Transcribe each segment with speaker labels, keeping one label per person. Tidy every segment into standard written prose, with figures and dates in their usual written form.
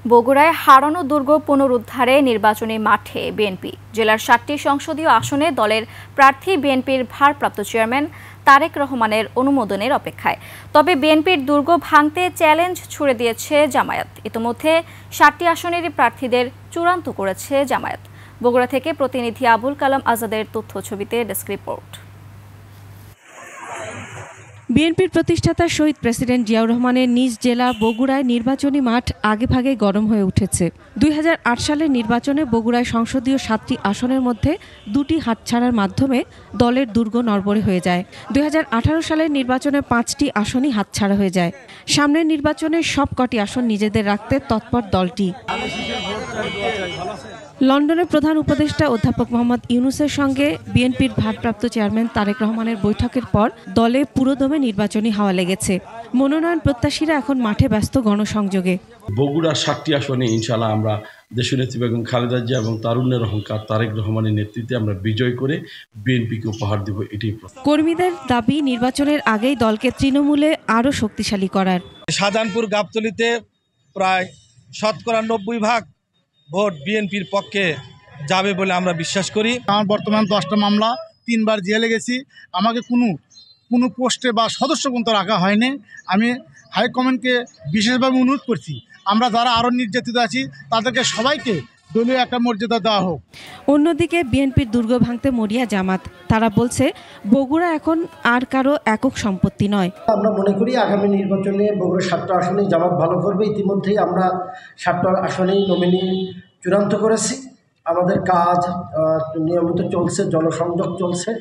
Speaker 1: বগুড়ায় হারানো দুর্গ পুনরুদ্ধারে নির্বাচনী মাঠে বিএনপি। জেলার 7টি সংসদীয় আসনে দলের প্রার্থী বিএনপির ভারপ্রাপ্ত চেয়ারম্যান তারেক রহমানের অনুমোদনের অপেক্ষায়। তবে বিএনপির দুর্গ ভাঙতে চ্যালেঞ্জ ছুড়ে দিয়েছে জামায়াত। ইতিমধ্যে 7টি আসনেরই প্রার্থীদের চূড়ান্ত করেছে জামায়াত। বগুড়া থেকে প্রতিনিধি আবুল কালাম আজাদের তথ্য ছবিতে ডেস্ক রিপোর্ট।
Speaker 2: বিএনপির প্রতিষ্ঠাতা শহীদ প্রেসিডেন্ট জিয়াউর রহমানের নিজ জেলা বগুড়ায় নির্বাচনী মাঠ আগেভাগে গরম হয়ে উঠেছে। 2008 সালের নির্বাচনে বগুড়ায় সংসদীয় 7টি আসনের মধ্যে 2টি হাতছাড়ার মাধ্যমে দলের দুর্গ নড়বড়ে হয়ে যায়। 2018 সালের নির্বাচনে 5টি আসনই হাতছাড়া হয়ে যায়। সামনের নির্বাচনে সব কটি আসন নিজেদের রাখতে তৎপর দলটি। লন্ডনের প্রধান উপদেষ্টা অধ্যাপক মোহাম্মদ ইউনূসের সঙ্গে বিএনপির ভারপ্রাপ্ত চেয়ারম্যান তারেক রহমানের বৈঠকের পর দলে পুরোদমে নির্বাচনী হাওয়া লেগেছে। মনোনয়ন প্রত্যাশীরা এখন মাঠে ব্যস্ত গণসংযোগে।
Speaker 3: বগুড়ার 7টি আসনে ইনশাআল্লাহ আমরা দেশনেত্রী বেগম খালেদা জিয়া এবং তারুণ্যের অহংকার তারেক রহমানের নেতৃত্বে আমরা বিজয় করে বিএনপিকে উপহার দেব, এটাই প্রস্তাব।
Speaker 2: কর্মীদের দাবি নির্বাচনের আগেই দলকে তৃণমূলে আরও শক্তিশালী করার।
Speaker 4: শাহজাহানপুর গাবতলীতে প্রায় 90% ভোট বিএনপির পক্ষে যাবে বলে আমরা বিশ্বাস করি।
Speaker 5: আমার বর্তমান 10টা মামলা, 3বার জেলে গেছি। আমাকে কোনো পোস্টে বা সদস্য পর্যন্ত রাখা হয়নি। আমি হাইকমান্ডকে বিশেষভাবে অনুরোধ করছি, আমরা যারা আরও নির্যাতিত আছি তাদেরকে সবাইকে দলীয় একটা মর্যাদা দেওয়া হোক।
Speaker 2: অন্যদিকে বিএনপির দুর্গ ভাঙতে মরিয়া জামাত। তারা বলছে বগুড়া এখন আর কারো একক সম্পত্তি নয়।
Speaker 6: আমরা মনে করি আগামী নির্বাচনে বগুড়া 7টা আসনেই জামাত ভালো করবে। ইতিমধ্যেই আমরা 7টা আসনেই নমিনি চূড়ান্ত করেছি। আমাদের কাজ নিয়মিত চলছে, জনসংযোগ চলছে।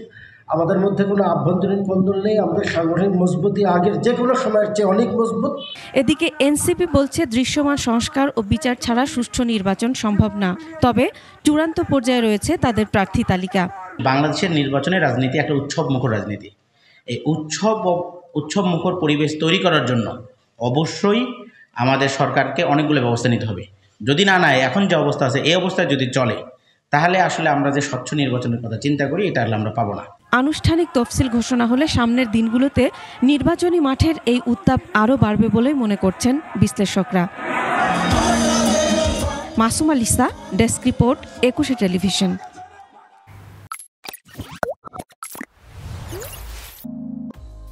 Speaker 6: আমাদের মধ্যে কোনো আভ্যন্তরীণ কোন্দল নেই। আমাদের সাংগঠনিক মজবুতি আগের যে কোনো সময়ের চেয়ে অনেক মজবুত।
Speaker 2: এদিকে এনসিপি বলছে দৃশ্যমান সংস্কার ও বিচার ছাড়া সুষ্ঠু নির্বাচন সম্ভব না। তবে চূড়ান্ত পর্যায়ে রয়েছে তাদের প্রার্থী তালিকা।
Speaker 7: বাংলাদেশের নির্বাচনের রাজনীতি একটা উৎসবমুখর রাজনীতি। এই উৎসবমুখর পরিবেশ তৈরি করার জন্য অবশ্যই আমাদের সরকারকে অনেকগুলো ব্যবস্থা নিতে হবে। যদি না নেয়, এখন যে অবস্থা আছে এই অবস্থায় যদি চলে, তাহলে আসলে আমরা যে স্বচ্ছ নির্বাচনের কথা চিন্তা করি এটা আমরা পাবো না।
Speaker 2: আনুষ্ঠানিক তফসিল ঘোষণা হলে সামনের দিনগুলোতে নির্বাচনী মাঠের এই উত্তাপ আরও বাড়বে বলেই মনে করছেন বিশ্লেষকরা। Masum আলিসা, desk report, 21 television.